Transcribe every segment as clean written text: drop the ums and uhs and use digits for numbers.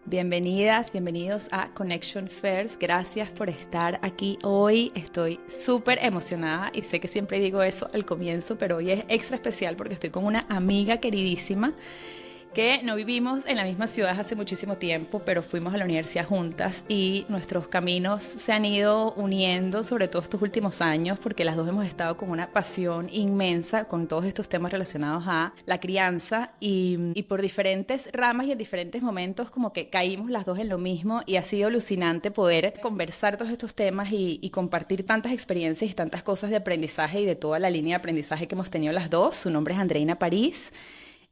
Bienvenidas, bienvenidos a Connection First. Gracias por estar aquí hoy. Estoy súper emocionada y sé que siempre digo eso al comienzo, pero hoy es extra especial porque estoy con una amiga queridísima que no vivimos en la misma ciudad hace muchísimo tiempo, pero fuimos a la universidad juntas y nuestros caminos se han ido uniendo, sobre todo estos últimos años, porque las dos hemos estado con una pasión inmensa con todos estos temas relacionados a la crianza y por diferentes ramas y en diferentes momentos como que caímos las dos en lo mismo y ha sido alucinante poder conversar todos estos temas y compartir tantas experiencias y tantas cosas de aprendizaje y de toda la línea de aprendizaje que hemos tenido las dos. Su nombre es Andreina París.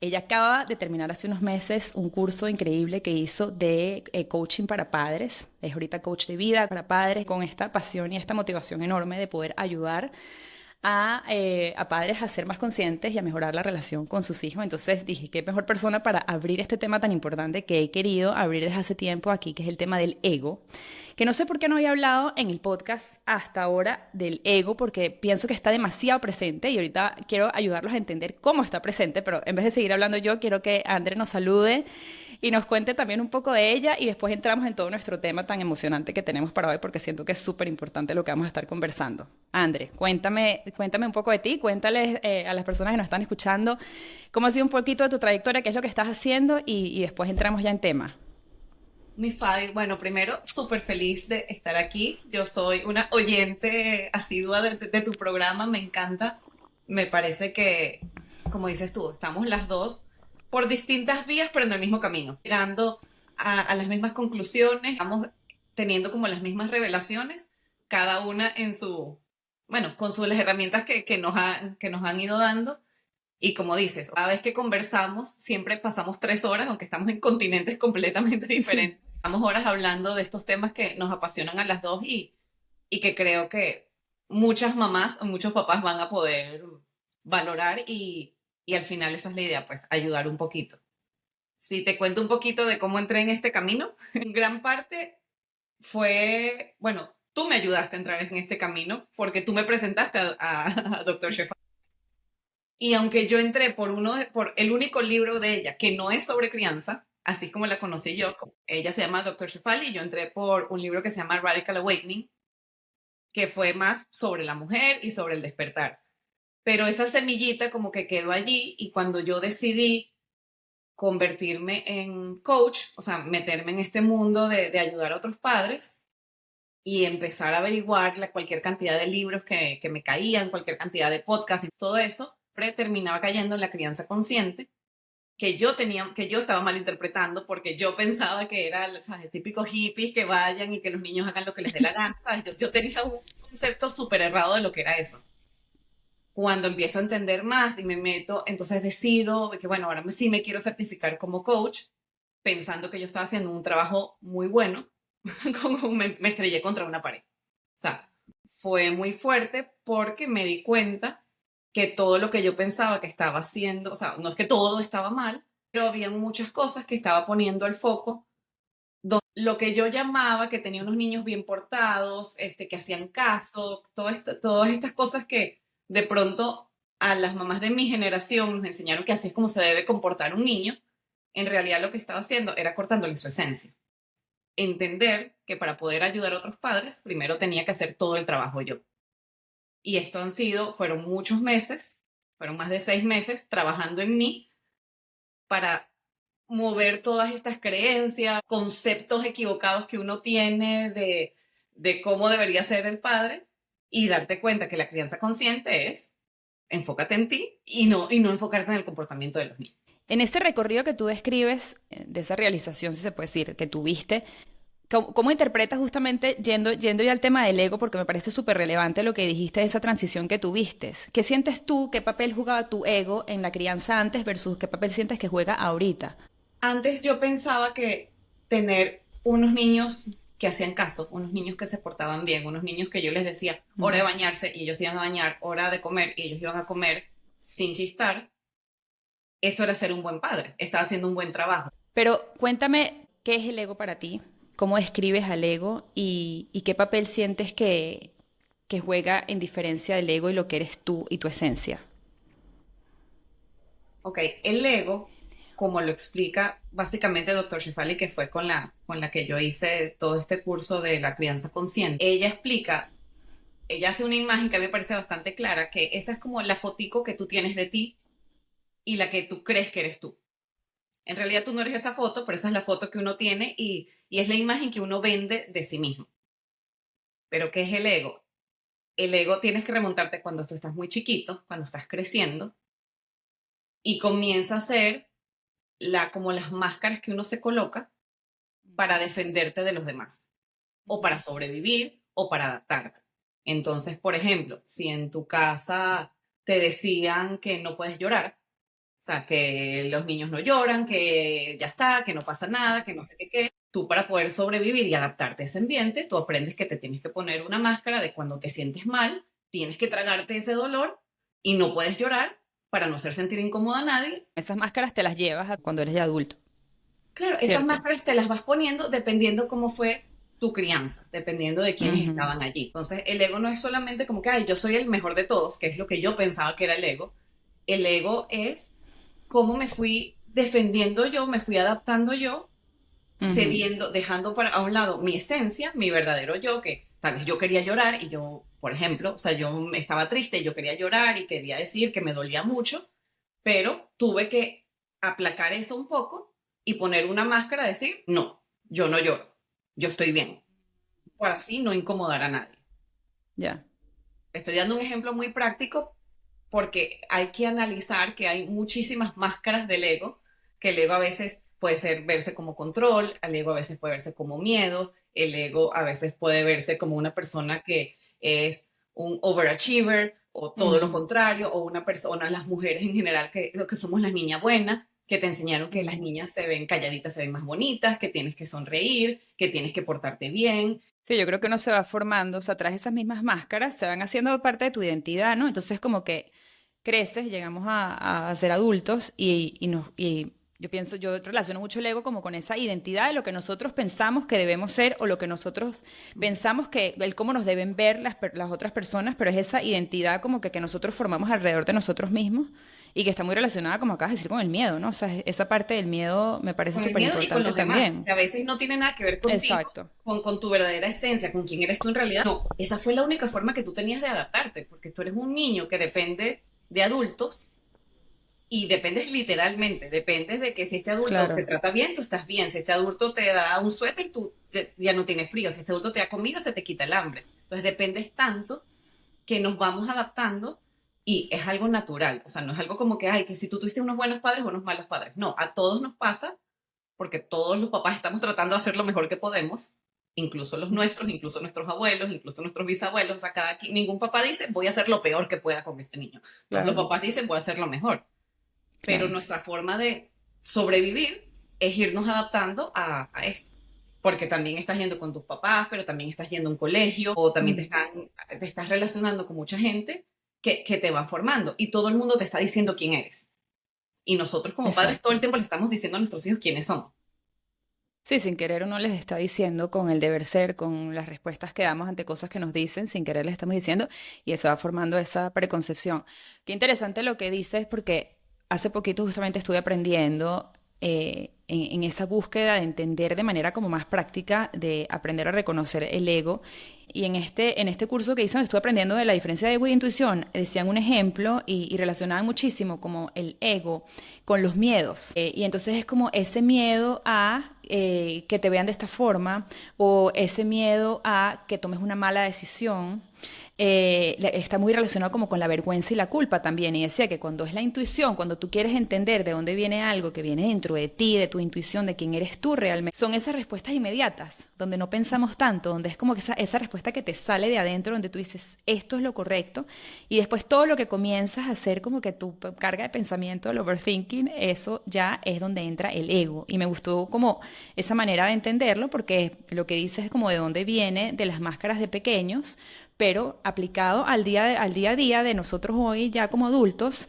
Ella acaba de terminar hace unos meses un curso increíble que hizo de coaching para padres. Es ahorita coach de vida para padres con esta pasión y esta motivación enorme de poder ayudar a padres a ser más conscientes y a mejorar la relación con sus hijos. Entonces dije, qué mejor persona para abrir este tema tan importante que he querido abrir desde hace tiempo aquí, que es el tema del ego. Que no sé por qué no había hablado en el podcast hasta ahora del ego, porque pienso que está demasiado presente y ahorita quiero ayudarlos a entender cómo está presente, pero en vez de seguir hablando yo, quiero que André nos salude y nos cuente también un poco de ella y después entramos en todo nuestro tema tan emocionante que tenemos para hoy porque siento que es súper importante lo que vamos a estar conversando. André, cuéntame un poco de ti, cuéntales a las personas que nos están escuchando cómo ha sido un poquito de tu trayectoria, qué es lo que estás haciendo y después entramos ya en tema. Mi Fabi, bueno, primero, súper feliz de estar aquí. Yo soy una oyente asidua de tu programa, me encanta. Me parece que, como dices tú, estamos las dos por distintas vías, pero en el mismo camino, llegando a las mismas conclusiones, estamos teniendo como las mismas revelaciones, cada una en su, bueno, con sus las herramientas que nos han ido dando. Y como dices, cada vez que conversamos, siempre pasamos 3 horas, aunque estamos en continentes completamente Sí. diferentes. Estamos horas hablando de estos temas que nos apasionan a las dos y que creo que muchas mamás o muchos papás van a poder valorar y al final esa es la idea, pues ayudar un poquito. Si te cuento un poquito de cómo entré en este camino, en gran parte fue, bueno, tú me ayudaste a entrar en este camino porque tú me presentaste a Dr. Sheffield. Y aunque yo entré por el único libro de ella que no es sobre crianza, así como la conocí yo, ella se llama Dr. Shefali y yo entré por un libro que se llama Radical Awakening, que fue más sobre la mujer y sobre el despertar. Pero esa semillita como que quedó allí y cuando yo decidí convertirme en coach, o sea, meterme en este mundo de ayudar a otros padres y empezar a averiguar cualquier cantidad de libros que me caían, cualquier cantidad de podcasts y todo eso, terminaba cayendo en la crianza consciente que yo estaba malinterpretando porque yo pensaba que era, ¿sabes? Típicos hippies que vayan y que los niños hagan lo que les dé la gana, ¿sabes? Yo tenía un concepto súper errado de lo que era eso. Cuando empiezo a entender más y me meto, entonces decido que, bueno, ahora sí me quiero certificar como coach, pensando que yo estaba haciendo un trabajo muy bueno, como me estrellé contra una pared. O sea, fue muy fuerte porque me di cuenta que todo lo que yo pensaba que estaba haciendo, o sea, no es que todo estaba mal, pero había muchas cosas que estaba poniendo el foco. Lo que yo llamaba que tenía unos niños bien portados, que hacían caso, todas estas cosas que de pronto a las mamás de mi generación nos enseñaron que así es como se debe comportar un niño, en realidad lo que estaba haciendo era cortándole su esencia. Entender que para poder ayudar a otros padres, primero tenía que hacer todo el trabajo yo. Y esto fueron muchos meses, fueron más de 6 meses trabajando en mí para mover todas estas creencias, conceptos equivocados que uno tiene de cómo debería ser el padre y darte cuenta que la crianza consciente es enfócate en ti y no enfocarte en el comportamiento de los niños. En este recorrido que tú describes, de esa realización, si se puede decir, que tuviste, ¿cómo interpretas justamente, yendo ya al tema del ego, porque me parece súper relevante lo que dijiste de esa transición que tuviste? ¿Qué sientes tú, qué papel jugaba tu ego en la crianza antes versus qué papel sientes que juega ahorita? Antes yo pensaba que tener unos niños que hacían caso, unos niños que se portaban bien, unos niños que yo les decía hora de Ujú. bañarse y ellos iban a bañar, hora de comer y ellos iban a comer sin chistar, eso era ser un buen padre, estaba haciendo un buen trabajo. Pero cuéntame, ¿qué es el ego para ti? ¿Cómo describes al ego y qué papel sientes que juega en diferencia del ego y lo que eres tú y tu esencia? Ok, el ego como lo explica básicamente Dr. Shefali, que fue con la que yo hice todo este curso de la crianza consciente. Ella hace una imagen que a mí me parece bastante clara, que esa es como la fotico que tú tienes de ti y la que tú crees que eres tú. En realidad tú no eres esa foto, pero esa es la foto que uno tiene y es la imagen que uno vende de sí mismo. Pero ¿qué es el ego? El ego tienes que remontarte cuando tú estás muy chiquito, cuando estás creciendo, y comienza a ser como las máscaras que uno se coloca para defenderte de los demás, o para sobrevivir, o para adaptarte. Entonces, por ejemplo, si en tu casa te decían que no puedes llorar, o sea, que los niños no lloran, que ya está, que no pasa nada, que no sé qué, tú para poder sobrevivir y adaptarte a ese ambiente, tú aprendes que te tienes que poner una máscara de cuando te sientes mal, tienes que tragarte ese dolor y no puedes llorar para no hacer sentir incómoda a nadie. Esas máscaras te las llevas a cuando eres ya adulto, Claro, esas ¿cierto? máscaras te las vas poniendo dependiendo cómo fue tu crianza, dependiendo de quiénes Ujú. estaban allí. Entonces, el ego no es solamente como que, ay, yo soy el mejor de todos, que es lo que yo pensaba que era el ego. El ego es cómo me fui defendiendo yo, me fui adaptando yo, Ujú. cediendo, dejando para a un lado mi esencia, mi verdadero yo, que tal vez yo quería llorar y yo, por ejemplo, o sea, yo estaba triste y yo quería llorar y quería decir que me dolía mucho, pero tuve que aplacar eso un poco y poner una máscara, decir, no, yo no lloro, yo estoy bien, para así no incomodar a nadie. Ya. Estoy dando un ejemplo muy práctico porque hay que analizar que hay muchísimas máscaras del ego, que el ego a veces puede ser verse como control, el ego a veces puede verse como miedo, el ego a veces puede verse como una persona que es un overachiever o todo lo Ujú. contrario, o una persona, las mujeres en general, que somos las niñas buenas, que te enseñaron que las Ujú. niñas se ven calladitas, se ven más bonitas, que tienes que sonreír, que tienes que portarte bien. Sí, yo creo que uno se va formando, o sea, tras esas mismas máscaras se van haciendo parte de tu identidad, ¿no? Entonces como que creces, llegamos a ser adultos y yo pienso, yo relaciono mucho el ego como con esa identidad de lo que nosotros pensamos que debemos ser o lo que nosotros pensamos que, el cómo nos deben ver las otras personas, pero es esa identidad como que nosotros formamos alrededor de nosotros mismos y que está muy relacionada, como acabas de decir, con el miedo, ¿no? O sea, esa parte del miedo me parece Con el súper miedo y con importante los demás, también. que a veces no tiene nada que ver contigo, Exacto, con tu verdadera esencia, con quién eres tú en realidad. No, esa fue la única forma que tú tenías de adaptarte, porque tú eres un niño que depende de adultos y dependes literalmente, dependes de que si este adulto te claro. trata bien, tú estás bien, si este adulto te da un suéter, ya no tienes frío, si este adulto te da comida, se te quita el hambre. Entonces dependes tanto que nos vamos adaptando y es algo natural, o sea, no es algo como que, ay, que si tú tuviste unos buenos padres o unos malos padres, no, a todos nos pasa porque todos los papás estamos tratando de hacer lo mejor que podemos, incluso los nuestros, incluso nuestros abuelos, incluso nuestros bisabuelos, o sea, ningún papá dice voy a hacer lo peor que pueda con este niño. Todos los Claro, papás dicen voy a hacer lo mejor, pero claro. nuestra forma de sobrevivir es irnos adaptando a esto. Porque también estás yendo con tus papás, pero también estás yendo a un colegio, o también Mm. te estás relacionando con mucha gente que te va formando y todo el mundo te está diciendo quién eres. Y nosotros como padres todo Exacto. el tiempo le estamos diciendo a nuestros hijos quiénes son. Sí, sin querer uno les está diciendo con el deber ser, con las respuestas que damos ante cosas que nos dicen, sin querer les estamos diciendo y eso va formando esa preconcepción. Qué interesante lo que dices porque hace poquito justamente estuve aprendiendo en esa búsqueda de entender de manera como más práctica, de aprender a reconocer el ego. Y en este curso que hice, donde estuve aprendiendo de la diferencia de ego e intuición, decían un ejemplo y relacionaban muchísimo como el ego con los miedos. Y entonces es como ese miedo a que te vean de esta forma o ese miedo a que tomes una mala decisión. Está muy relacionado como con la vergüenza y la culpa también. Y decía que cuando es la intuición, cuando tú quieres entender de dónde viene algo que viene dentro de ti, de tu intuición, de quién eres tú realmente, son esas respuestas inmediatas, donde no pensamos tanto, donde es como que esa respuesta que te sale de adentro, donde tú dices, esto es lo correcto, y después todo lo que comienzas a hacer como que tu carga de pensamiento, el overthinking, eso ya es donde entra el ego. Y me gustó como esa manera de entenderlo, porque lo que dices es como de dónde viene, de las máscaras de pequeños, pero aplicado al día a día de nosotros hoy ya como adultos,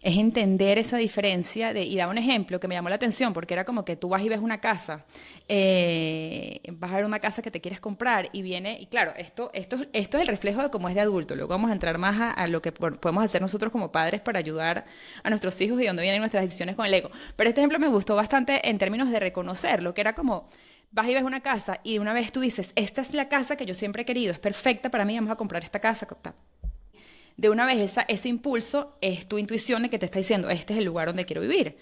es entender esa diferencia y da un ejemplo que me llamó la atención, porque era como que tú vas y ves una casa, vas a ver una casa que te quieres comprar y viene, y claro, esto es el reflejo de cómo es de adulto. Luego vamos a entrar más a lo que podemos hacer nosotros como padres para ayudar a nuestros hijos y dónde vienen nuestras decisiones con el ego. Pero este ejemplo me gustó bastante en términos de reconocerlo, que era como... Vas y ves una casa y una vez tú dices, esta es la casa que yo siempre he querido, es perfecta para mí, vamos a comprar esta casa. De una vez ese impulso es tu intuición que te está diciendo, este es el lugar donde quiero vivir.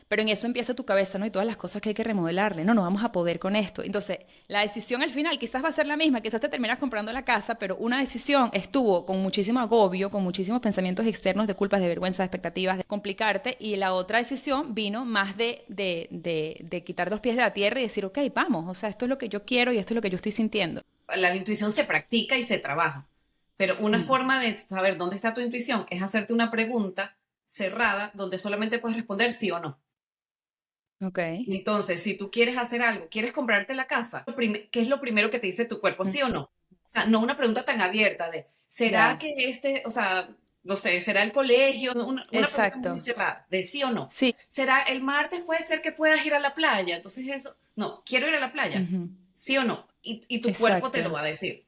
Pero en eso empieza tu cabeza, ¿no? Y todas las cosas que hay que remodelarle. No, no vamos a poder con esto. Entonces, la decisión al final quizás va a ser la misma, quizás te terminas comprando la casa, pero una decisión estuvo con muchísimo agobio, con muchísimos pensamientos externos de culpas, de vergüenza, de expectativas, de complicarte, y la otra decisión vino más de quitar dos pies de la tierra y decir, ok, vamos, o sea, esto es lo que yo quiero y esto es lo que yo estoy sintiendo. La intuición se practica y se trabaja, pero una Mm, forma de saber dónde está tu intuición es hacerte una pregunta cerrada donde solamente puedes responder sí o no. ok. Entonces, si tú quieres hacer algo, quieres comprarte la casa, ¿qué es lo primero que te dice tu cuerpo, Mm, sí o no? O sea, no una pregunta tan abierta de, ¿será ya, que o sea, no sé, será el colegio? No, una pregunta muy exacto. cerrada, de sí o no. Sí. ¿Será el martes puede ser que puedas ir a la playa? Entonces eso, no, quiero ir a la playa, Ujú. sí o no. Y tu cuerpo te lo Exacto, va a decir.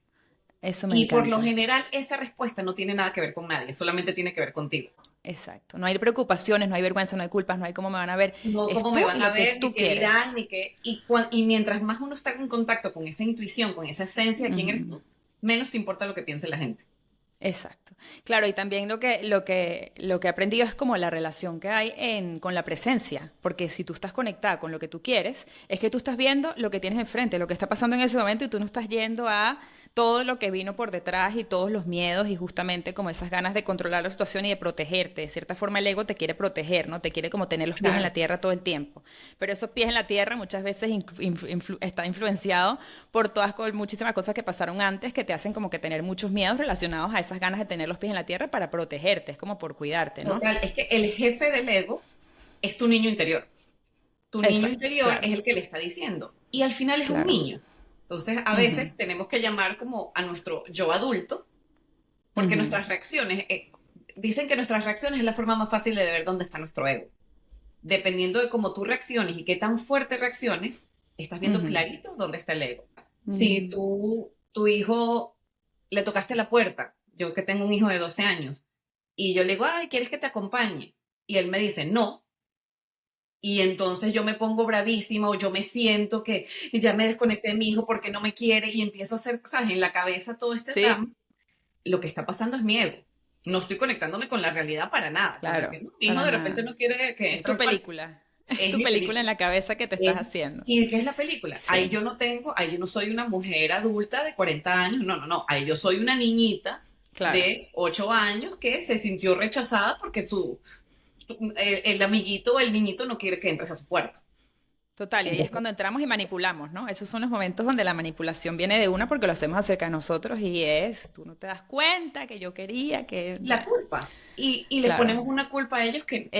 eso me Y por lo encanta. general, esa respuesta no tiene nada que ver con nadie, solamente tiene que ver contigo. Exacto. No hay preocupaciones, no hay vergüenza, no hay culpas, no hay cómo me van a ver. No Es cómo me tú y van a lo que ver, ni tú qué dirán, quieres. ni qué. Y mientras más uno está en contacto con esa intuición, con esa esencia de quién eres Ujú. tú, menos te importa lo que piense la gente. Exacto. Claro, y también lo que he aprendido es como la relación que hay con la presencia, porque si tú estás conectada con lo que tú quieres, es que tú estás viendo lo que tienes enfrente, lo que está pasando en ese momento y tú no estás yendo a todo lo que vino por detrás y todos los miedos y justamente como esas ganas de controlar la situación y de protegerte. De cierta forma el ego te quiere proteger, ¿no? Te quiere como tener los pies en la Claro, tierra todo el tiempo. Pero esos pies en la tierra muchas veces está influenciado por muchísimas cosas que pasaron antes que te hacen como que tener muchos miedos relacionados a esas ganas de tener los pies en la tierra para protegerte, es como por cuidarte, ¿no? total. Es que el jefe del ego es tu niño interior. Tu niño Exacto, interior claro, es el que le está diciendo. Y al final es un claro. niño. Entonces, a Ujú, veces tenemos que llamar como a nuestro yo adulto, porque ujú, nuestras reacciones, dicen que nuestras reacciones es la forma más fácil de ver dónde está nuestro ego. Dependiendo de cómo tú reacciones y qué tan fuerte reacciones, estás viendo ujú, clarito dónde está el ego. Si mm, tu hijo le tocaste la puerta, yo que tengo un hijo de 12 años, y yo le digo, ay, ¿quieres que te acompañe? Y él me dice, no. Y entonces yo me pongo bravísima o yo me siento que ya me desconecté de mi hijo porque no me quiere y empiezo a hacer, ¿sabes? En la cabeza todo este sí, drama. Lo que está pasando es mi ego. No estoy conectándome con la realidad para nada. Con la claro, que no, mi hijo para de repente nada. no quiere que Es entre tu al cuarto. película, es Es tu mi película en película. la cabeza que te estás haciendo. ¿Y qué es la película? Sí, Ahí yo no soy una mujer adulta de 40 años, no, no, no, ahí yo soy una niñita claro. de 8 años que se sintió rechazada porque el amiguito o el niñito no quiere que entres a su cuarto. Total, y ahí es Entonces, cuando entramos y manipulamos, ¿no? Esos son los momentos donde la manipulación viene de una porque lo hacemos acerca de nosotros y tú no te das cuenta que yo quería que... la culpa. Y les Claro, ponemos una culpa a ellos que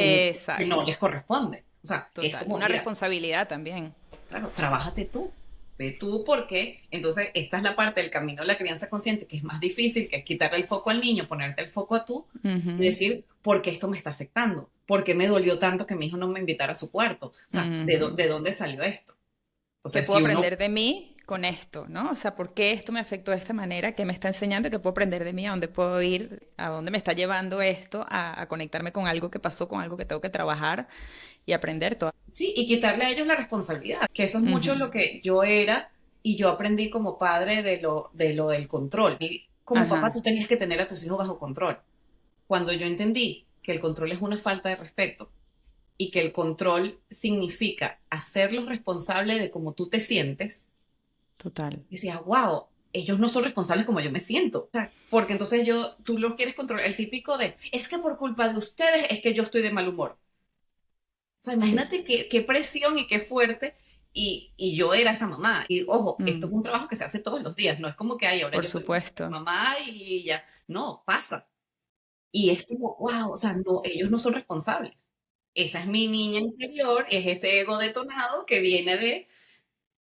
no exacto, les corresponde. O sea, es total. como, Una mira, responsabilidad también. claro, trabájate tú. Ve tú porque entonces esta es la parte del camino de la crianza consciente que es más difícil, que es quitarle el foco al niño, ponerte el foco a tú y Ujú, decir, ¿por qué esto me está afectando? ¿Por qué me dolió tanto que mi hijo no me invitara a su cuarto? O sea, ujú. de dónde salió esto? ¿Qué Entonces, puedo si uno, aprender de mí con esto, ¿no? O sea, ¿por qué esto me afectó de esta manera? ¿Qué me está enseñando? ¿Qué puedo aprender de mí? ¿A dónde puedo ir? ¿A dónde me está llevando esto? A conectarme con algo que pasó, con algo que tengo que trabajar y aprender todo. sí, y quitarle a ellos la responsabilidad, que eso es mucho Ujú. lo que yo era y yo aprendí como padre de lo del control. Y como papá Ajá, tú tenías que tener a tus hijos bajo control. Cuando yo entendí que el control es una falta de respeto y que el control significa hacerlos responsables de cómo tú te sientes, total. decía, wow, ellos no son responsables como yo me siento. O sea, porque entonces tú los quieres controlar. El típico de, es que por culpa de ustedes es que yo estoy de mal humor. O sea, Sí. imagínate qué presión y qué fuerte. Y yo era esa mamá. Y ojo, esto es Mm, un trabajo que se hace todos los días. No es como que, ay, ahora por yo soy supuesto. mamá y ya. No, pasa. Y es como, wow, o sea, no, ellos no son responsables. Esa es mi niña interior, es ese ego detonado que viene de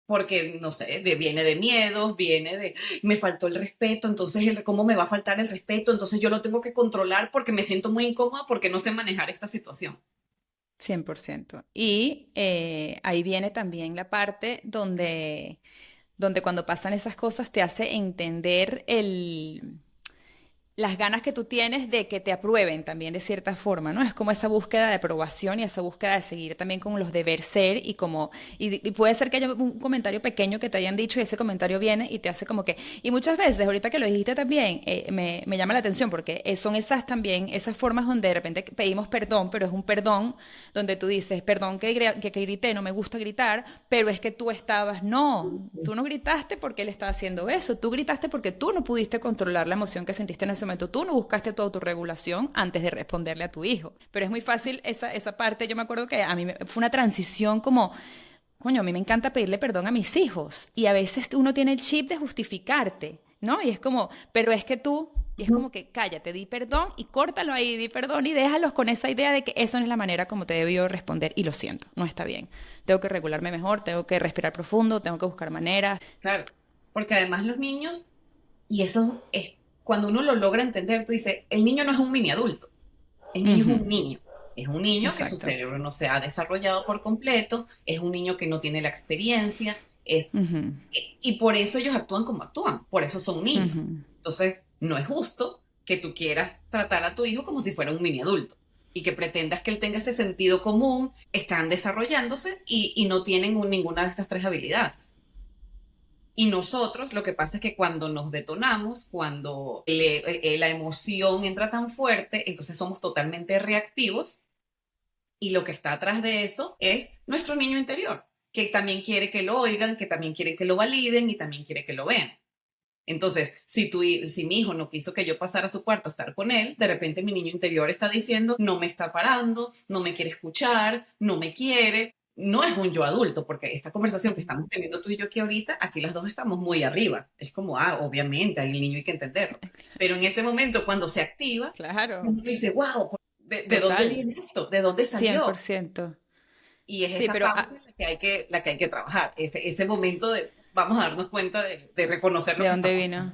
porque, no sé, viene de miedos, viene de, me faltó el respeto, entonces, ¿cómo me va a faltar el respeto? Entonces yo lo tengo que controlar porque me siento muy incómoda porque no sé manejar esta situación. 100%. Y ahí viene también la parte donde cuando pasan esas cosas te hace entender las ganas que tú tienes de que te aprueben también de cierta forma, ¿no? Es como esa búsqueda de aprobación y esa búsqueda de seguir también con los deber ser y puede ser que haya un comentario pequeño que te hayan dicho y ese comentario viene y te hace como que, y muchas veces, ahorita que lo dijiste también, me llama la atención porque son esas también, esas formas donde de repente pedimos perdón, pero es un perdón donde tú dices, perdón que grité, no me gusta gritar, pero es que tú estabas, no, tú no gritaste porque él estaba haciendo eso, tú gritaste porque tú no pudiste controlar la emoción que sentiste en ese momento, tú no buscaste tu autorregulación antes de responderle a tu hijo. Pero es muy fácil esa parte, yo me acuerdo que a mí fue una transición como, coño, a mí me encanta pedirle perdón a mis hijos y a veces uno tiene el chip de justificarte, ¿no? Y es como, pero es que tú... Y es como que cállate, di perdón y córtalo ahí, di perdón y déjalos con esa idea de que esa no es la manera como te debió responder. Y lo siento, no está bien. Tengo que regularme mejor, tengo que respirar profundo, tengo que buscar maneras. Claro, porque además los niños, y eso es cuando uno lo logra entender, tú dices, el niño no es un mini adulto, el niño es Ujú, un niño. Es un niño que su exacto. cerebro no se ha desarrollado por completo, es un niño que no tiene la experiencia, Ujú, y por eso ellos actúan como actúan, por eso son niños. ujú. Entonces, no es justo que tú quieras tratar a tu hijo como si fuera un mini adulto y que pretendas que él tenga ese sentido común, están desarrollándose y no tienen ninguna de estas tres habilidades. Y nosotros, lo que pasa es que cuando nos detonamos, cuando la emoción entra tan fuerte, entonces somos totalmente reactivos y lo que está atrás de eso es nuestro niño interior, que también quiere que lo oigan, que también quiere que lo validen y también quiere que lo vean. Entonces, si mi hijo no quiso que yo pasara a su cuarto a estar con él, de repente mi niño interior está diciendo, no me está parando, no me quiere escuchar, no me quiere. No es un yo adulto, porque esta conversación que estamos teniendo tú y yo aquí ahorita, aquí las dos estamos muy arriba. Es como, obviamente, ahí el niño hay que entenderlo. Pero en ese momento, cuando se activa, Claro, uno dice, wow, ¿de dónde total, viene esto? ¿De dónde cien por salió? ciento. Y es Sí, esa pero pausa en la que hay que trabajar, ese momento de vamos a darnos cuenta de reconocer lo ¿de que está dónde pasando. vino?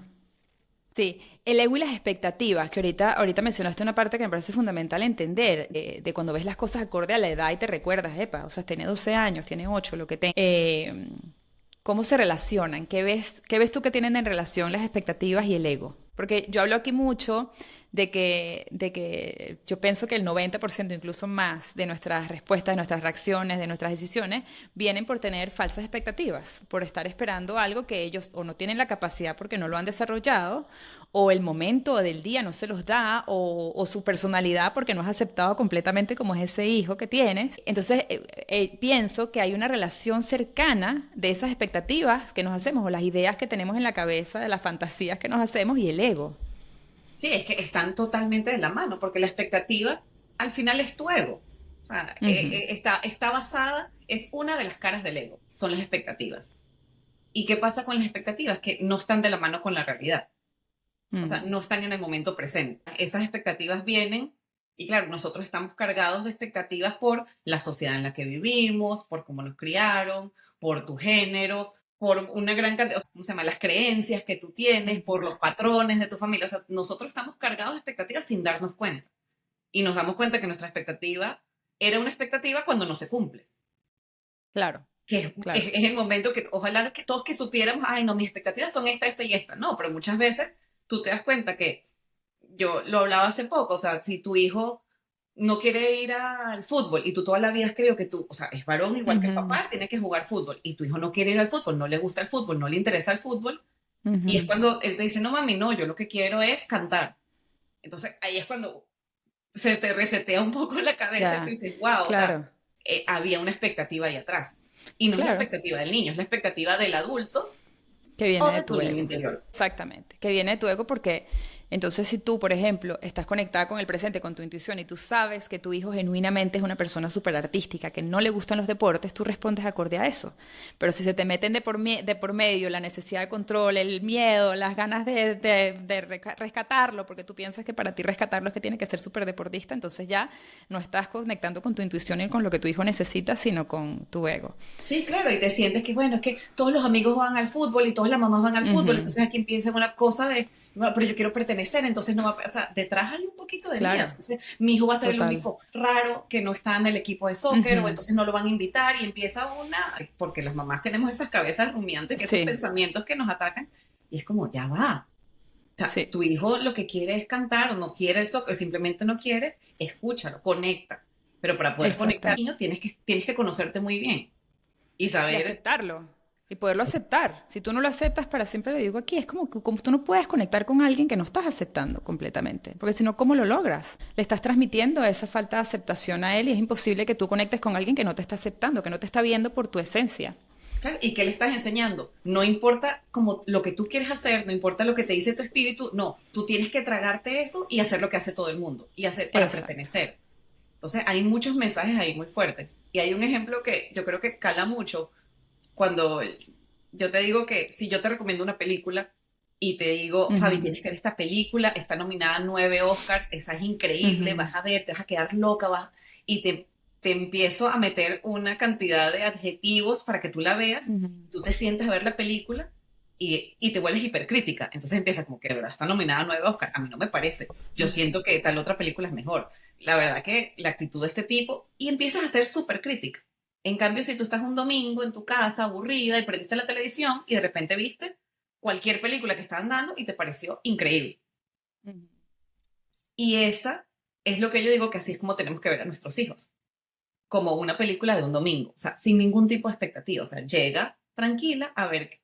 Sí, el ego y las expectativas, que ahorita mencionaste una parte que me parece fundamental entender, de cuando ves las cosas acorde a la edad y te recuerdas, epa, o sea, tiene 12 años, tiene 8, lo que tenga. ¿Cómo se relacionan? Qué ves tú que tienen en relación las expectativas y el ego? Porque yo hablo aquí mucho de que yo pienso que el 90%, incluso más, de nuestras respuestas, de nuestras reacciones, de nuestras decisiones, vienen por tener falsas expectativas, por estar esperando algo que ellos o no tienen la capacidad porque no lo han desarrollado, o el momento del día no se los da, o su personalidad porque no has aceptado completamente como es ese hijo que tienes. Entonces, pienso que hay una relación cercana de esas expectativas que nos hacemos, o las ideas que tenemos en la cabeza, de las fantasías que nos hacemos y el ego. Sí, es que están totalmente de la mano, porque la expectativa al final es tu ego. O sea, Ujú, está basada, es una de las caras del ego, son las expectativas. ¿Y qué pasa con las expectativas? Que no están de la mano con la realidad. O sea, mm, no están en el momento presente. Esas expectativas vienen y claro, nosotros estamos cargados de expectativas por la sociedad en la que vivimos, por cómo nos criaron, por tu género, por una gran cantidad, o sea, ¿cómo se llama? Las creencias que tú tienes, por ujú. los patrones de tu familia. O sea, nosotros estamos cargados de expectativas sin darnos cuenta. Y nos damos cuenta que nuestra expectativa era una expectativa cuando no se cumple. Claro, Que claro. es el momento que ojalá que todos que supiéramos, ay, no, mis expectativas son esta y esta. No, pero muchas veces tú te das cuenta que yo lo hablaba hace poco, o sea, si tu hijo no quiere ir al fútbol y tú toda la vida has creído que tú, o sea, es varón igual que el Ujú, papá, tiene que jugar fútbol y tu hijo no quiere ir al fútbol, no le gusta el fútbol, no le interesa el fútbol, y es ujú. cuando él te dice, no mami, no, yo lo que quiero es cantar. Entonces ahí es cuando se te resetea un poco la cabeza y tú Ya, dices, wow, o sea, claro, había una expectativa ahí atrás. Y no es la claro. expectativa del niño, es la expectativa del adulto Que o viene de de tu tu niño ego. interior. Exactamente, que viene de tu ego porque Entonces, si tú, por ejemplo, estás conectada con el presente, con tu intuición, y tú sabes que tu hijo genuinamente es una persona súper artística, que no le gustan los deportes, tú respondes acorde a eso. Pero si se te meten de por medio la necesidad de control, el miedo, las ganas de rescatarlo, porque tú piensas que para ti rescatarlo es que tiene que ser súper deportista, entonces ya no estás conectando con tu intuición y con lo que tu hijo necesita, sino con tu ego. Sí, claro, y te sientes que, bueno, es que todos los amigos van al fútbol y todas las mamás van al fútbol, Ujú. entonces aquí empieza una cosa de, bueno, pero yo quiero pertenecer, entonces no va, o sea, detrás hay un poquito de miedo, Claro, entonces mi hijo va a ser el total. único raro que no está en el equipo de soccer, o Ujú. entonces no lo van a invitar, y empieza una, porque las mamás tenemos esas cabezas rumiantes, que esos Sí, pensamientos que nos atacan, y es como, ya va. O sea, si sí, tu hijo lo que quiere es cantar o no quiere el soccer, simplemente no quiere, escúchalo, conecta. Pero para poder conectar, exactamente. niño, tienes que conocerte muy bien y Y saber. aceptarlo. Y poderlo aceptar. Si tú no lo aceptas, para siempre lo digo aquí, es como que como tú no puedes conectar con alguien que no estás aceptando completamente. Porque si no, ¿cómo lo logras? Le estás transmitiendo esa falta de aceptación a él y es imposible que tú conectes con alguien que no te está aceptando, que no te está viendo por tu esencia. Claro, ¿y qué le estás enseñando? No importa como lo que tú quieres hacer, no importa lo que te dice tu espíritu, no, tú tienes que tragarte eso y hacer lo que hace todo el mundo y hacer para Exacto. pertenecer. Entonces hay muchos mensajes ahí muy fuertes. Y hay un ejemplo que yo creo que cala mucho cuando yo te digo que si yo te recomiendo una película y te digo, Fabi, Ujú, tienes que ver esta película, está nominada a 9 Oscars, esa es increíble, ujú, vas a ver, te vas a quedar loca, y te empiezo a meter una cantidad de adjetivos para que tú la veas, ujú. tú te sientes a ver la película y te vuelves hipercrítica. Entonces empieza como que de verdad está nominada a 9 Oscars. A mí no me parece. Yo siento que tal otra película es mejor. La verdad que la actitud de este tipo y empiezas a ser súper crítica. En cambio, si tú estás un domingo en tu casa aburrida y prendiste la televisión y de repente viste cualquier película que estaban dando y te pareció increíble. Ujú. Y esa es lo que yo digo que así es como tenemos que ver a nuestros hijos, como una película de un domingo, o sea, sin ningún tipo de expectativa, o sea, llega tranquila a ver,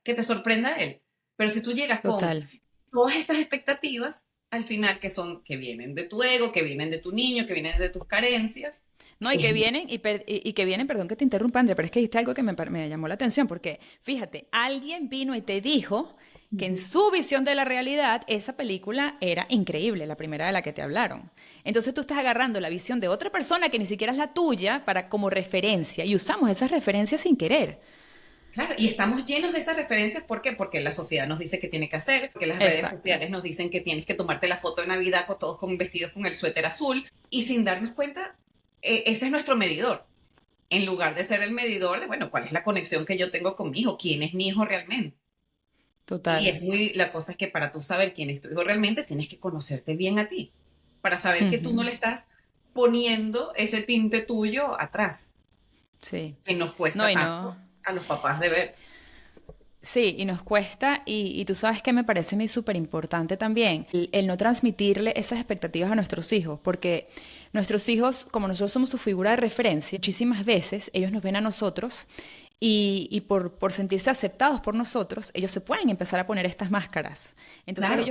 que te sorprenda él. Pero si tú llegas con Total. todas estas expectativas, al final que vienen de tu ego, que vienen de tu niño, que vienen de tus carencias, No, y es que vienen, y que vienen, perdón que te interrumpa, André, pero es que dijiste algo que me llamó la atención, porque fíjate, alguien vino y te dijo que en su visión de la realidad esa película era increíble, la primera de la que te hablaron. Entonces tú estás agarrando la visión de otra persona que ni siquiera es la tuya para como referencia, y usamos esas referencias sin querer. claro, y estamos llenos de esas referencias. ¿Por qué? Porque la sociedad nos dice que tiene que hacer, porque las redes Exacto. sociales nos dicen que tienes que tomarte la foto de Navidad con todos con vestidos con el suéter azul, y sin darnos cuenta, ese es nuestro medidor. En lugar de ser el medidor de, bueno, cuál es la conexión que yo tengo con mi hijo, quién es mi hijo realmente. Y Total. la cosa es que para tú saber quién es tu hijo realmente, tienes que conocerte bien a ti, para saber que tú no Ujú. le estás poniendo ese tinte tuyo atrás, Sí. que nos No, cuesta y no. tanto a los papás de ver. Sí, y nos cuesta, y tú sabes que me parece a mí súper importante también, el no transmitirle esas expectativas a nuestros hijos, porque nuestros hijos, como nosotros somos su figura de referencia, muchísimas veces ellos nos ven a nosotros y por sentirse aceptados por nosotros, ellos se pueden empezar a poner estas máscaras. Entonces Claro,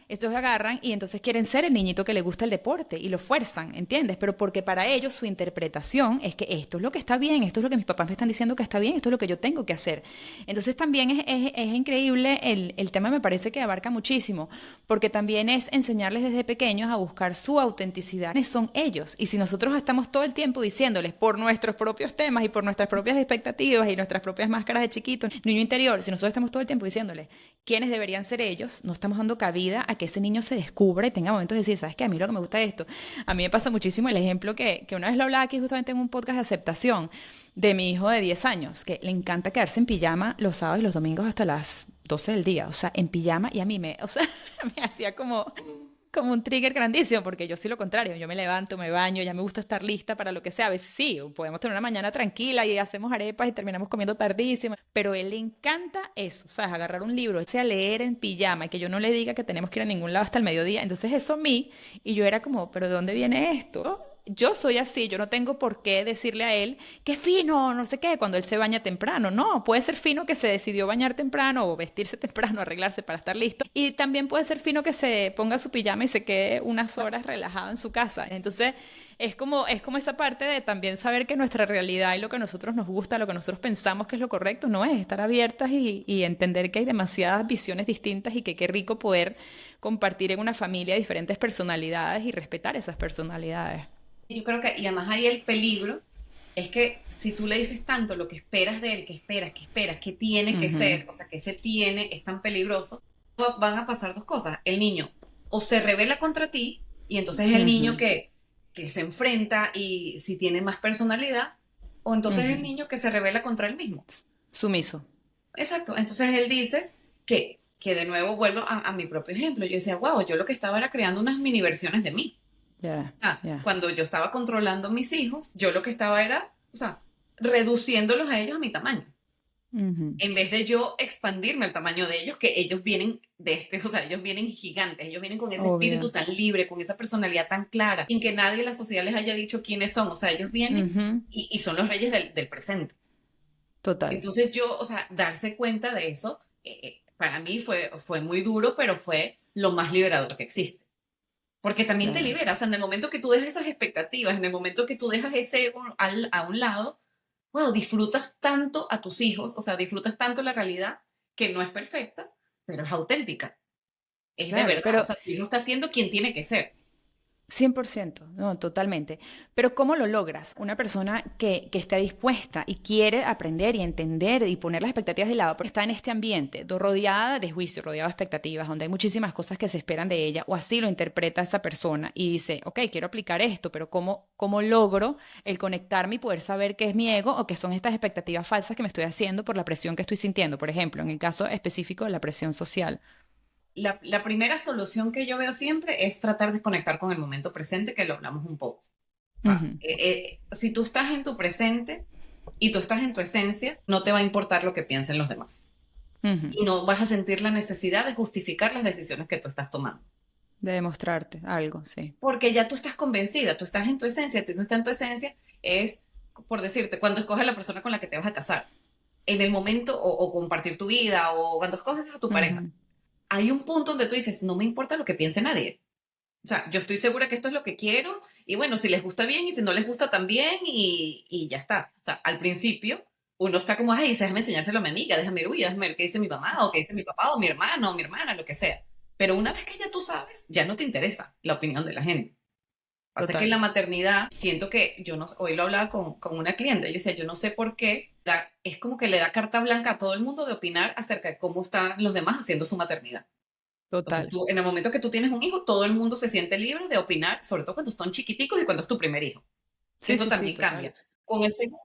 estos agarran y entonces quieren ser el niñito que le gusta el deporte y lo fuerzan, ¿entiendes? Pero porque para ellos su interpretación es que esto es lo que está bien, esto es lo que mis papás me están diciendo que está bien, esto es lo que yo tengo que hacer. Entonces también es increíble, el tema me parece que abarca muchísimo, porque también es enseñarles desde pequeños a buscar su autenticidad. ¿Quiénes son ellos? Y si nosotros estamos todo el tiempo diciéndoles por nuestros propios temas y por nuestras propias expectativas y nuestras propias máscaras de chiquito, niño interior, si nosotros estamos todo el tiempo diciéndoles quiénes deberían ser ellos, no estamos dando cabida a que ese niño se descubra y tenga momentos de decir, ¿sabes qué? A mí lo que me gusta es esto. A mí me pasa muchísimo el ejemplo que una vez lo hablaba aquí justamente en un podcast de aceptación de mi hijo de 10 años, que le encanta quedarse en pijama los sábados y los domingos hasta las 12 del día, o sea, en pijama, y a mí o sea, me hacía como un trigger grandísimo, porque yo sí lo contrario, yo me levanto, me baño, ya me gusta estar lista para lo que sea. A veces sí, podemos tener una mañana tranquila y hacemos arepas y terminamos comiendo tardísimo, pero a él le encanta eso, o sea, agarrar un libro, irse a leer en pijama y que yo no le diga que tenemos que ir a ningún lado hasta el mediodía. Entonces eso a mí, y yo era como, ¿pero de dónde viene esto? yo soy así, yo no tengo por qué decirle a él, qué fino, no sé qué, cuando él se baña temprano. No, puede ser fino que se decidió bañar temprano o vestirse temprano, arreglarse para estar listo. Y también puede ser fino que se ponga su pijama y se quede unas horas relajado en su casa. Entonces, es como esa parte de también saber que nuestra realidad y lo que a nosotros nos gusta, lo que nosotros pensamos que es lo correcto, no es estar abiertas y entender que hay demasiadas visiones distintas y que qué rico poder compartir en una familia diferentes personalidades y respetar esas personalidades. Yo creo que, y además hay el peligro, es que si tú le dices tanto lo que esperas de él, que esperas, que tiene que Ujú, ser, o sea, que ese tiene es tan peligroso, van a pasar dos cosas. El niño o se revela contra ti, y entonces es el niño ujú, que se enfrenta y si tiene más personalidad, o entonces es el ujú. niño que se revela contra él mismo. Sumiso. Exacto. Entonces él dice que de nuevo vuelvo a mi propio ejemplo. Yo decía, wow, yo lo que estaba era creando unas mini versiones de mí. Ya, O sea, ya. cuando yo estaba controlando a mis hijos, yo lo que estaba era, o sea, reduciéndolos a ellos a mi tamaño. Ujú. En vez de yo expandirme al tamaño de ellos, que ellos vienen de este, o sea, ellos vienen gigantes, ellos vienen con ese espíritu Obvio. tan libre, con esa personalidad tan clara, sin que nadie en la sociedad les haya dicho quiénes son. O sea, ellos vienen Ujú. y son los reyes del presente. Total. Entonces yo, o sea, darse cuenta de eso, para mí fue muy duro, pero fue lo más liberador que existe. Porque también te Claro. libera, o sea, en el momento que tú dejas esas expectativas, en el momento que tú dejas ese ego a un lado, wow, disfrutas tanto a tus hijos, o sea, disfrutas tanto la realidad que no es perfecta, pero es auténtica, es de Claro, verdad, o pero sea, tu hijo está siendo quien tiene que ser. 100%, no, totalmente. Pero ¿cómo lo logras? Una persona que esté dispuesta y quiere aprender y entender y poner las expectativas de lado, porque está en este ambiente, rodeada de juicio, rodeada de expectativas, donde hay muchísimas cosas que se esperan de ella, o así lo interpreta esa persona y dice, ok, quiero aplicar esto, pero ¿cómo logro el conectarme y poder saber qué es mi ego o qué son estas expectativas falsas que me estoy haciendo por la presión que estoy sintiendo? Por ejemplo, en el caso específico de la presión social. La primera solución que yo veo siempre es tratar de conectar con el momento presente, que lo hablamos un poco. O sea, Ujú, si tú estás en tu presente y tú estás en tu esencia, no te va a importar lo que piensen los demás. ujú. Y no vas a sentir la necesidad de justificar las decisiones que tú estás tomando. De demostrarte algo, sí. Porque ya tú estás convencida, tú estás en tu esencia, tu hijo está en tu esencia, es, por decirte, cuando escoges la persona con la que te vas a casar, en el momento, o compartir tu vida, o cuando escoges a tu pareja, Ujú. hay un punto donde tú dices, no me importa lo que piense nadie. O sea, yo estoy segura que esto es lo que quiero, y bueno, si les gusta bien, y si no les gusta también, y ya está. O sea, al principio, uno está como, ay, déjame enseñárselo a mi amiga, déjame ir, uy, déjame ver qué dice mi mamá, o qué dice mi papá, o mi hermano, o mi hermana, lo que sea. Pero una vez que ya tú sabes, ya no te interesa la opinión de la gente. Pasa que en la Total. maternidad siento que yo no, hoy lo hablaba con una cliente, yo decía, yo no sé por qué, es como que le da carta blanca a todo el mundo de opinar acerca de cómo están los demás haciendo su maternidad. Entonces Total. tú, en el momento que tú tienes un hijo, todo el mundo se siente libre de opinar, sobre todo cuando son chiquiticos y cuando es tu primer hijo. Sí, Eso sí, sí, también total. cambia. Con el segundo,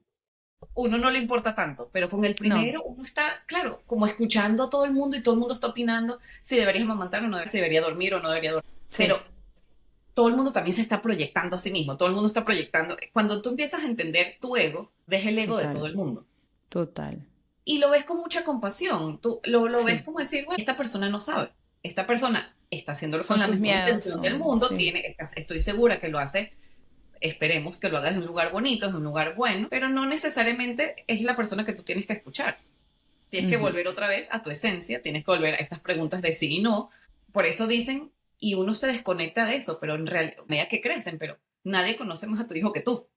uno no le importa tanto, pero con el No, primero uno está, claro, como escuchando a todo el mundo y todo el mundo está opinando si deberías amamantar o no, si debería dormir o no debería dormir. sí, Pero todo el mundo también se está proyectando a sí mismo, todo el mundo está proyectando. Cuando tú empiezas a entender tu ego, ves el ego de todo total, el mundo. total. Y lo ves con mucha compasión, tú lo ves Sí, como decir, bueno, esta persona no sabe, esta persona está haciéndolo con son la sus mejor miedos, intención del son, mundo, sí. estoy segura que lo hace, esperemos que lo haga desde un lugar bonito, desde un lugar bueno, pero no necesariamente es la persona que tú tienes que escuchar. Tienes que Ujú. volver otra vez a tu esencia, tienes que volver a estas preguntas de sí y no. Por eso dicen, y uno se desconecta de eso, pero en realidad, medida que crecen, pero nadie conoce más a tu hijo que tú.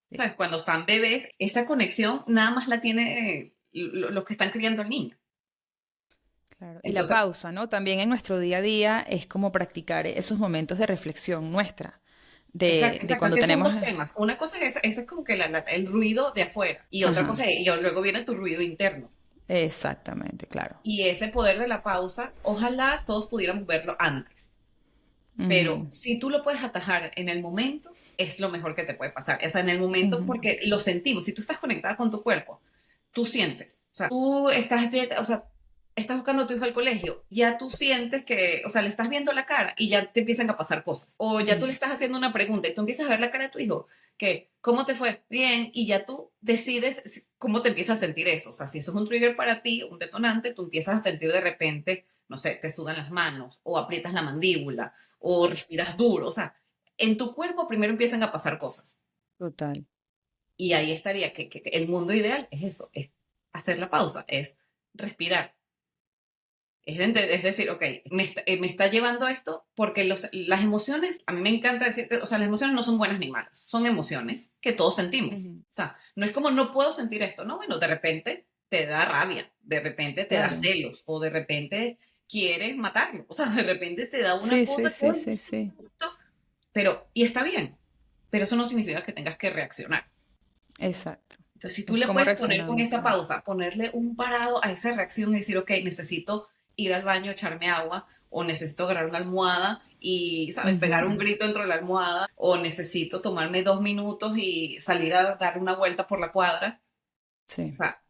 Sí, ¿Sabes? Cuando están bebés, esa conexión nada más la tiene los que están criando al niño. claro. Y la Entonces, pausa, ¿no? También en nuestro día a día es como practicar esos momentos de reflexión nuestra, exacto, de exacto, cuando que son tenemos... dos temas. Una cosa es ese es como que el ruido de afuera y otra Ajá, cosa es, y luego viene tu ruido interno. exactamente, claro. Y ese poder de la pausa, ojalá todos pudiéramos verlo antes. Pero Ujú, si tú lo puedes atajar en el momento, es lo mejor que te puede pasar. O sea, en el momento, ujú, porque lo sentimos. Si tú estás conectada con tu cuerpo, tú sientes. O sea, tú estás, o sea, estás buscando a tu hijo al colegio, ya tú sientes que, o sea, le estás viendo la cara y ya te empiezan a pasar cosas. O ya tú le ujú. estás haciendo una pregunta y tú empiezas a ver la cara de tu hijo, que, ¿cómo te fue? Bien, y ya tú decides cómo te empiezas a sentir eso. O sea, si eso es un trigger para ti, un detonante, tú empiezas a sentir de repente, no sé, te sudan las manos, o aprietas la mandíbula, o respiras duro. O sea, en tu cuerpo primero empiezan a pasar cosas. Total. Y ahí estaría que el mundo ideal es eso, es hacer la pausa, es respirar. Es decir, ok, me está llevando esto porque las emociones, a mí me encanta decir que, o sea, las emociones no son buenas ni malas, son emociones que todos sentimos. Ujú. O sea, no es como no puedo sentir esto, no, bueno, de repente te da rabia, de repente te da Claro. celos o de repente quieres matarlo, o sea, de repente te da una Sí, sí, cosa que, sí, "Ay, sí, sí. pero, y está bien, pero eso no significa que tengas que reaccionar. Exacto. Entonces, si tú Es le cómo puedes poner con reaccionamos. esa pausa, ponerle un parado a esa reacción y decir, ok, necesito ir al baño, echarme agua, o necesito agarrar una almohada y, ¿sabes?, pegar un Ujú. grito dentro de la almohada, o necesito tomarme 2 minutos y salir a dar una vuelta por la cuadra. O Sí. sea,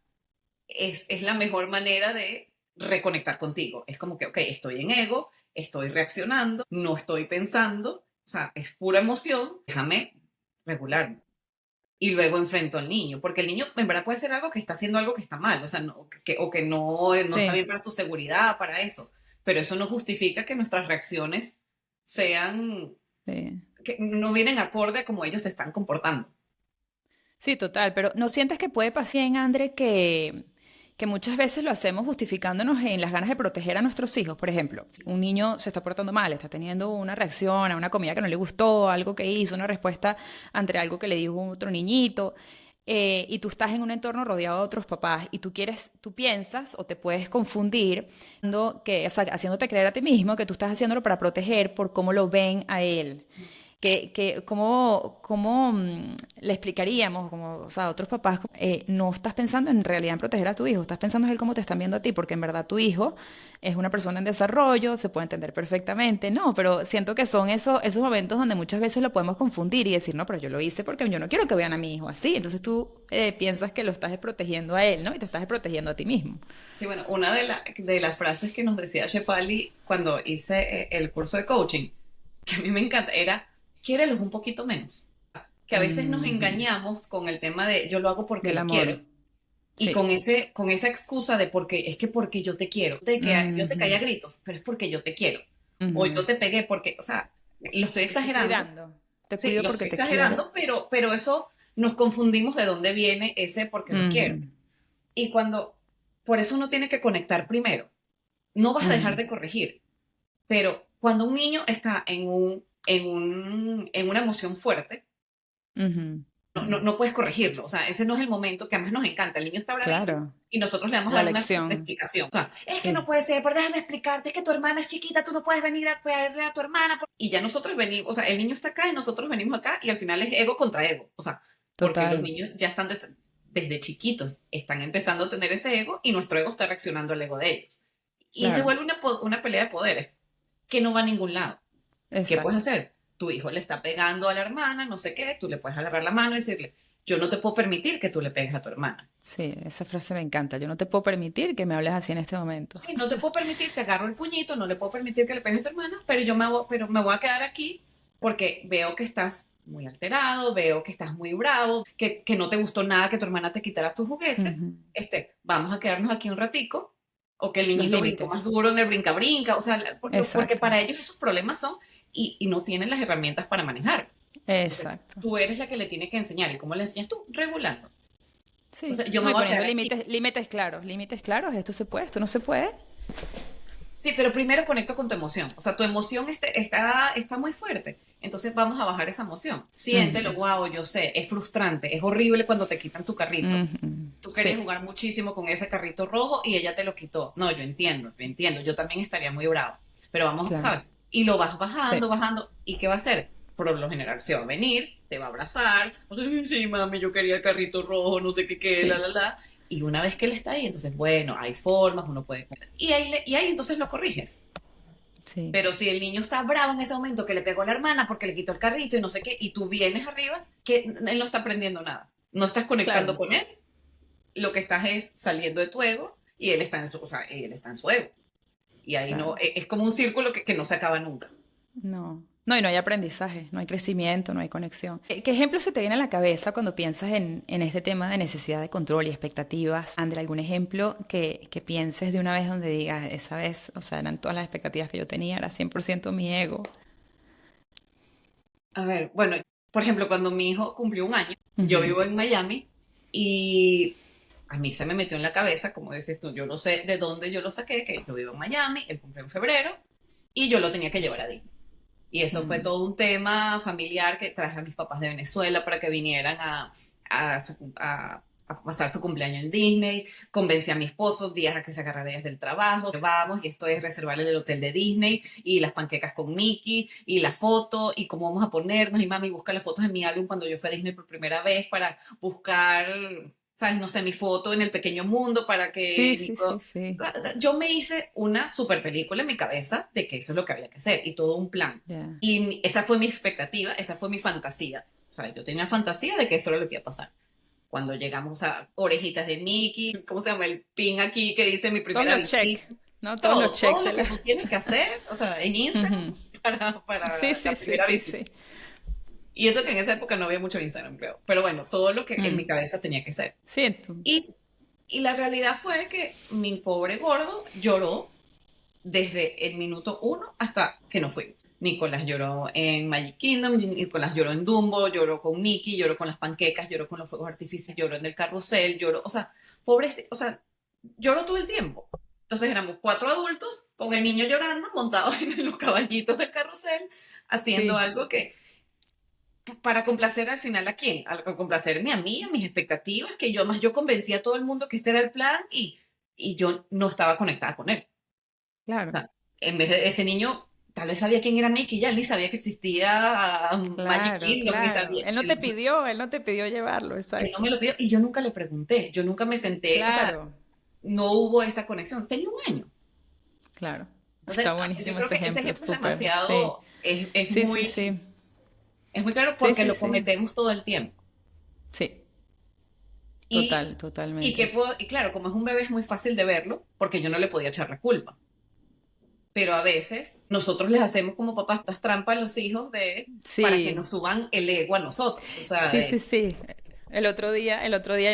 es la mejor manera de reconectar contigo. Es como que, ok, estoy en ego, estoy reaccionando, no estoy pensando, o sea, es pura emoción, déjame regularme y luego enfrento al niño, porque el niño en verdad puede ser algo que está haciendo algo que está mal, o sea, o que no está Sí. bien para su seguridad, para eso, pero eso no justifica que nuestras reacciones sean, Sí. que no vienen acorde a cómo ellos se están comportando. Sí, total, pero ¿no sientes que puede pasar en André que muchas veces lo hacemos justificándonos en las ganas de proteger a nuestros hijos? Por ejemplo, un niño se está portando mal, está teniendo una reacción a una comida que no le gustó, algo que hizo, una respuesta ante algo que le dijo otro niñito, y tú estás en un entorno rodeado de otros papás y tú piensas o te puedes confundir, o sea, haciéndote creer a ti mismo que tú estás haciéndolo para proteger por cómo lo ven a él. ¿Cómo le explicaríamos, como, o sea, a otros papás, no estás pensando en realidad en proteger a tu hijo, estás pensando en él cómo te están viendo a ti, porque en verdad tu hijo es una persona en desarrollo, se puede entender perfectamente, no, pero siento que son esos momentos donde muchas veces lo podemos confundir y decir, no, pero yo lo hice porque yo no quiero que vean a mi hijo así, entonces tú piensas que lo estás protegiendo a él, ¿no? Y te estás protegiendo a ti mismo. Sí, bueno, una de las frases que nos decía Shefali cuando hice el curso de coaching, que a mí me encanta, era, quiérelos un poquito menos. Que a veces nos Ujú. engañamos con el tema de yo lo hago porque Del lo quiero, amor, y sí. con esa excusa de porque es que porque yo te quiero, yo te caía a Ujú. gritos, pero es porque yo te quiero. O yo Ujú. te pegué porque, o sea, lo estoy Te estoy exagerando, cuidando, te sí, cuido lo porque estoy te quiero. exagerando, pero eso nos confundimos de dónde viene ese porque lo quiero. Ujú. Y por eso uno tiene que conectar primero. No vas a dejar Ujú. de corregir, pero cuando un niño está en una emoción fuerte, Ujú. no puedes corregirlo. O sea, ese no es el momento que a más nos encanta. El niño está bravísimo Claro, y nosotros le vamos a la dar una lección, explicación. O sea, es que no sí, puede ser, pero déjame explicarte, es que tu hermana es chiquita, tú no puedes venir a cuidarle a tu hermana. Y ya nosotros venimos, o sea, el niño está acá y nosotros venimos acá y al final es ego contra ego. O sea, porque los total, niños ya están desde chiquitos, están empezando a tener ese ego y nuestro ego está reaccionando al ego de ellos. Y se claro, vuelve una pelea de poderes que no va a ningún lado. ¿Qué puedes exacto. hacer? Tu hijo le está pegando a la hermana, no sé qué, tú le puedes agarrar la mano y decirle, yo no te puedo permitir que tú le pegues a tu hermana. Sí, esa frase me encanta. Yo no te puedo permitir que me hables así en este momento. Sí, no te puedo permitir, te agarro el puñito, no le puedo permitir que le pegues a tu hermana, pero me voy a quedar aquí porque veo que estás muy alterado, veo que estás muy bravo, que no te gustó nada que tu hermana te quitara tu juguete. Ujú. Vamos a quedarnos aquí un ratico, o que el Los niñito brincó más límites, duro en el brinca-brinca, o sea, porque exacto, para ellos esos problemas son y no tienen las herramientas para manejar. Entonces, exacto. tú eres la que le tiene que enseñar. ¿Y cómo le enseñas tú? Regulando. Sí, Entonces, yo no, me y voy a poniendo quedar aquí. límites claros, esto se puede, esto no se puede. Sí, pero primero conecto con tu emoción. O sea, tu emoción está muy fuerte. Entonces vamos a bajar esa emoción. Siéntelo, Ujú. wow, yo sé, es frustrante, es horrible cuando te quitan tu carrito. Ujú. Tú Sí, querías jugar muchísimo con ese carrito rojo y ella te lo quitó. No, yo entiendo, yo entiendo. Yo también estaría muy bravo. Pero vamos, claro, ¿sabes? Y lo vas sí, bajando, bajando. ¿Y qué va a hacer? Por lo general se va a venir, te va a abrazar. O sea, sí, mami, yo quería el carrito rojo, no sé qué, la, sí, la, la. Y una vez que él está ahí, entonces, bueno, hay formas, uno puede. Y ahí entonces lo corriges. sí, Pero si el niño está bravo en ese momento que le pegó a la hermana porque le quitó el carrito y no sé qué, y tú vienes arriba, que él no está aprendiendo nada. No estás conectando claro, con él, lo que estás es saliendo de tu ego y él está o sea, él está en su ego. Y ahí no, claro. es como un círculo que no se acaba nunca. No, no, y no hay aprendizaje, no hay crecimiento, no hay conexión. ¿Qué ejemplo se te viene a la cabeza cuando piensas en este tema de necesidad de control y expectativas? André, ¿algún ejemplo que pienses de una vez donde digas, esa vez, o sea, eran todas las expectativas que yo tenía, era 100% mi ego? A ver, bueno, por ejemplo, cuando mi hijo cumplió 1 año, yo Ujú. vivo en Miami y a mí se me metió en la cabeza, como dices tú, yo no sé de dónde yo lo saqué, que yo vivo en Miami, él cumplió en febrero y yo lo tenía que llevar a Disney. Y eso fue Mm. todo un tema familiar que traje a mis papás de Venezuela para que vinieran a pasar su cumpleaños en Disney. Convencí a mi esposo días a que se agarrara días del trabajo. Vamos, y esto es reservarle el hotel de Disney y las panquecas con Mickey y la foto y cómo vamos a ponernos. Y mami, busca las fotos en mi álbum cuando yo fui a Disney por primera vez para buscar, ¿sabes? No sé, mi foto en el pequeño mundo para Sí, que sí, sí, sí. yo me hice una super película en mi cabeza de que eso es lo que había que hacer y todo un plan. Ya. Y esa fue mi expectativa, esa fue mi fantasía. O sea, yo tenía fantasía de que eso era lo que iba a pasar. Cuando llegamos a orejitas de Mickey, ¿cómo se llama? El pin aquí que dice mi Todos primera los check, visita. ¿no? Todos los Todo checks lo de que la... tú tienes que hacer, o sea, en Instagram Ujú. Sí, para sí, la sí, primera sí, visita. sí. Y eso que en esa época no había mucho Instagram, creo. Pero bueno, todo lo que en mi Mm. cabeza tenía que ser. Sí, Y, y la realidad fue que mi pobre gordo lloró desde el minuto 1 hasta que nos fuimos. Nicolás lloró en Magic Kingdom, Nicolás lloró en Dumbo, lloró con Mickey, lloró con las panquecas, lloró con los fuegos artificiales, lloró en el carrusel, lloró, o sea, pobre, o sea, lloró todo el tiempo. Entonces éramos 4 adultos con el niño llorando, montados en los caballitos del carrusel, haciendo sí, algo que, para complacer al final a quién, a complacerme a mí, a mis expectativas, que yo más yo convencía a todo el mundo que este era el plan y yo no estaba conectada con él. O claro, sea, en vez de ese niño, tal vez sabía quién era Mickey, ya él ni sabía que existía Magic claro, Kingdom, ni claro. sabía, él, Él no te pidió llevarlo, él no exacto. me lo pidió y yo nunca le pregunté, yo nunca me senté, o sea, Claro, no hubo esa conexión, tenía 1 año. claro. Entonces, Está yo buenísimo creo ese que ese ejemplo, ejemplo es súper, sí. demasiado, Sí, sí, sí. es muy claro Sí, porque sí, lo sí. cometemos todo el tiempo. Sí, Y, totalmente. y claro, como es un bebé es muy fácil de verlo, porque yo no le podía echar la culpa. Pero a veces nosotros les hacemos como papás estas trampas a los hijos para que Sí, nos suban el ego a nosotros. O sea, sí, sí, sí. El otro día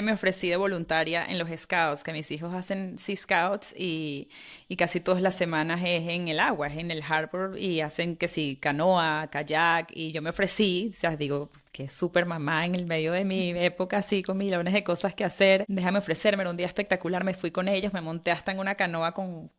me ofrecí de voluntaria en los Scouts, que mis hijos hacen Sea Scouts y casi todas las semanas es en el agua, es en el harbor y hacen que sí, canoa, kayak y yo me ofrecí, o sea, digo, que súper mamá en el medio de mi época así con millones de cosas que hacer, déjame ofrecerme, era un día espectacular, me fui con ellos, me monté hasta en una canoa con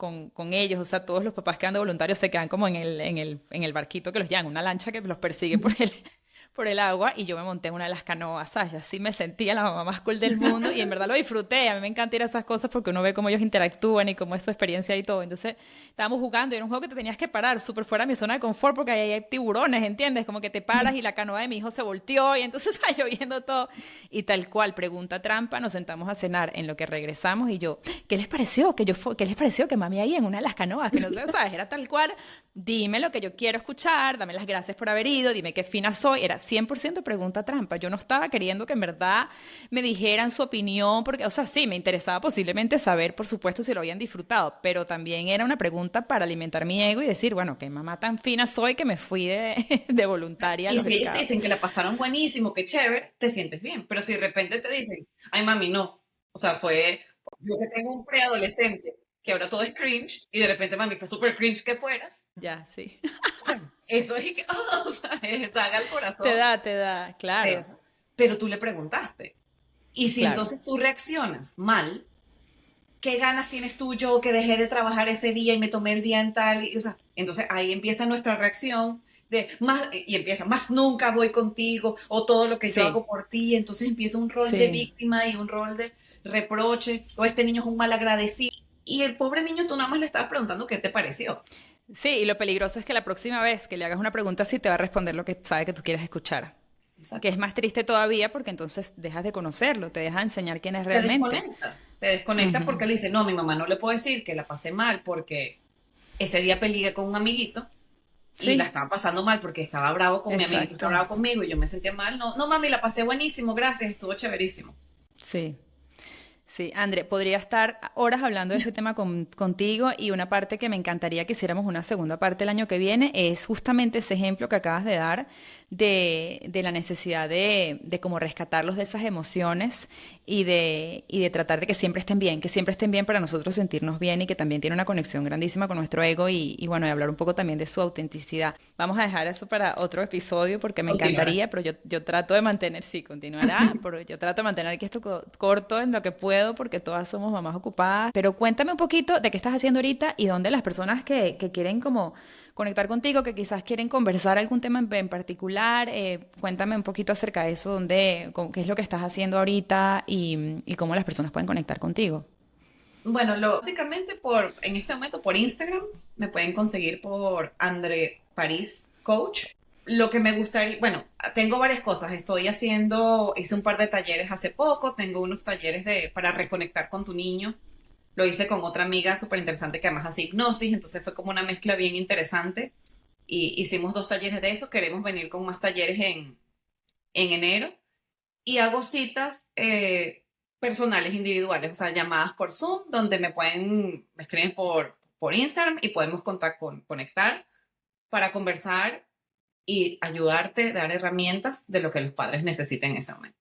ellos, o sea, todos los papás que van de voluntarios se quedan como en el barquito que los llevan, una lancha que los persigue por el agua y yo me monté en una de las canoas, ¿sabes? Y así me sentía la mamá más cool del mundo y en verdad lo disfruté. A mí me encanta ir a esas cosas porque uno ve cómo ellos interactúan y cómo es su experiencia y todo. Entonces estábamos jugando y era un juego que te tenías que parar súper fuera de mi zona de confort porque ahí hay tiburones, ¿entiendes? Como que te paras y la canoa de mi hijo se volteó y entonces estaba lloviendo todo. Y tal cual, pregunta trampa, nos sentamos a cenar en lo que regresamos y yo, ¿qué les pareció? ¿Qué les pareció que mami ahí en una de las canoas? Que no sé, ¿sabes? Era tal cual, dime lo que yo quiero escuchar, dame las gracias por haber ido, dime qué fina soy. Era 100% pregunta trampa. Yo no estaba queriendo que en verdad me dijeran su opinión, porque, o sea, sí, me interesaba posiblemente saber, por supuesto, si lo habían disfrutado, pero también era una pregunta para alimentar mi ego y decir, bueno, qué mamá tan fina soy que me fui de voluntaria a y los si ellos te scouts. dicen que la pasaron buenísimo, qué chévere, te sientes bien. Pero si de repente te dicen, ay mami, no. O sea, fue, yo que tengo un preadolescente, que ahora todo es cringe, y de repente mami fue súper cringe que fueras. Ya, sí. O sea, eso es que, o sea, daga al corazón. Te da, claro, Eso. Pero tú le preguntaste. Y si claro. entonces tú reaccionas mal, ¿qué ganas tienes tú? Yo que dejé de trabajar ese día y me tomé el día en tal, o sea, entonces ahí empieza nuestra reacción de más, y empieza, más nunca voy contigo, o todo lo que yo Sí, hago por ti, y entonces empieza un rol de sí. víctima y un rol de reproche, o este niño es un mal agradecido, y el pobre niño tú nada más le estabas preguntando qué te pareció. Sí, y lo peligroso es que la próxima vez que le hagas una pregunta así te va a responder lo que sabe que tú quieres escuchar. Que es Exacto. más triste todavía porque entonces dejas de conocerlo, te deja de enseñar quién es Te realmente. desconecta, te desconectas Ujú. porque le dice, no, a mi mamá no le puedo decir que la pasé mal porque ese día peleé con un amiguito y la Sí, estaba pasando mal porque estaba bravo con mi amiguito, estaba exacto. bravo conmigo y yo me sentía mal. No, no mami, la pasé buenísimo, gracias, estuvo chéverísimo. Sí. Sí, André, podría estar horas hablando de ese tema contigo y una parte que me encantaría que hiciéramos una segunda parte el año que viene es justamente ese ejemplo que acabas de dar de la necesidad de como rescatarlos de esas emociones y de tratar de que siempre estén bien para nosotros sentirnos bien y que también tiene una conexión grandísima con nuestro ego y bueno, y hablar un poco también de su autenticidad. Vamos a dejar eso para otro episodio porque me Continuará. encantaría, pero yo trato de mantener, sí, continuará, pero yo trato de mantener aquí esto corto en lo que puedo porque todas somos mamás ocupadas. Pero cuéntame un poquito de qué estás haciendo ahorita y dónde las personas que quieren como conectar contigo, que quizás quieren conversar algún tema en particular, cuéntame un poquito acerca de eso, qué es lo que estás haciendo ahorita y cómo las personas pueden conectar contigo. Bueno, básicamente en este momento por Instagram me pueden conseguir por André París Coach. Lo que me gustaría, bueno, tengo varias cosas. Hice un par de talleres hace poco, tengo unos talleres para reconectar con tu niño. Lo hice con otra amiga súper interesante que además hace hipnosis, entonces fue como una mezcla bien interesante. Y hicimos 2 talleres de eso, queremos venir con más talleres en enero. Y hago citas personales, individuales, o sea, llamadas por Zoom, donde me escriben por Instagram y podemos conectar para conversar y ayudarte, dar herramientas de lo que los padres necesiten en ese momento.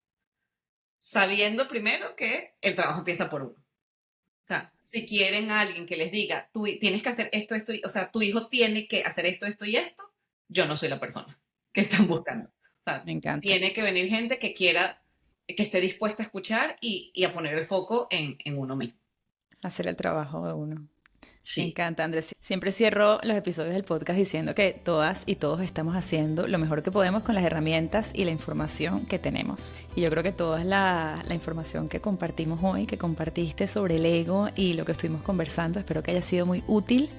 Sabiendo primero que el trabajo empieza por uno. O sea, si quieren a alguien que les diga, tú tienes que hacer esto, o sea, tu hijo tiene que hacer esto, esto y esto, yo no soy la persona que están buscando. O sea, Me encanta. tiene que venir gente que quiera, que esté dispuesta a escuchar y a poner el foco en uno mismo. Hacer el trabajo de uno. Me Sí, encanta, Andrés. Siempre cierro los episodios del podcast diciendo que todas y todos estamos haciendo lo mejor que podemos con las herramientas y la información que tenemos. Y yo creo que toda la información que compartimos hoy, que compartiste sobre el ego y lo que estuvimos conversando, espero que haya sido muy útil.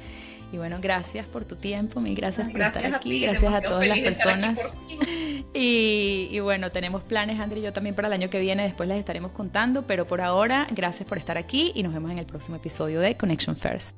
Y bueno, gracias por tu tiempo, mil gracias por estar gracias a aquí, ti, gracias a demasiado todas las feliz de estar aquí personas. por ti. Y bueno, tenemos planes, André y yo también para el año que viene, después les estaremos contando, pero por ahora, gracias por estar aquí y nos vemos en el próximo episodio de Connection First.